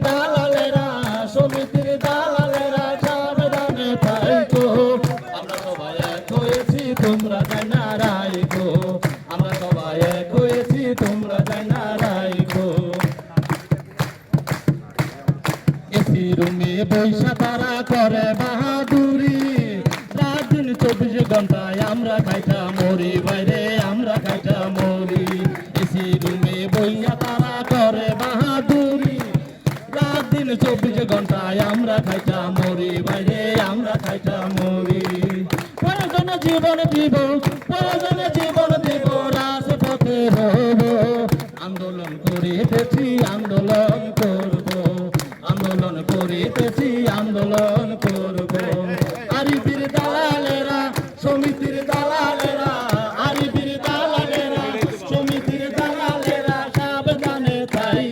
দালালেরা সাবধানে থাইকো। আমরা সবাই এক হয়েছি তোমরা যাই না রাইকো। আমরা সবাই এক হয়েছি তোমরা যাই না রাইকো। এসি রুমে বৈশা তারা করে বাহাদুরি, রাত দিন 24 ঘন্টায় আমরা খাইটা মরি বাইরে, আমরা খাইটা মরি। এসি রুমে বইয়া তারা করে বাহাদুরি, রাত দিন 24 ঘন্টায় আমরা খাইটা মরি বাইরে, আমরা খাইটা মরি। প্রয়োজনে জীবন দিব, প্রয়োজনে জীবন দিব, রাজপথে হব। আন্দোলন করিতেছি, আন্দোলন করব, আন্দোলন করিতেছি,